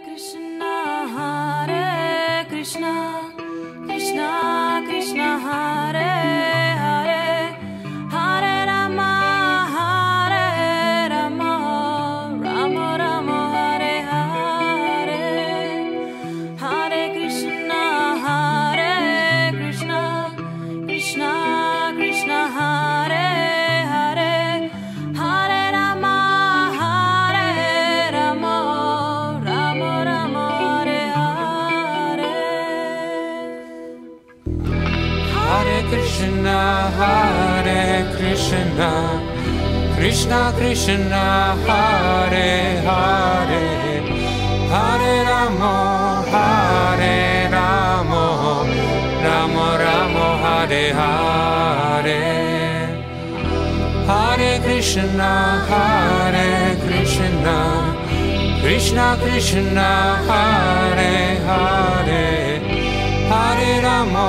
Krishna, Krishna Krishna, Hare Hare, Hare Rama, Rama Rama, Hare Hare, Hare Krishna, Krishna Krishna, Hare Hare, Hare Rama, Rama Rama, Hare Hare. Hare Krishna, Krishna Krishna, Hare Hare, Hare Rama, Rama Rama, Hare Hare, Hare Krishna, Krishna Krishna, Hare Hare, Hare Rama,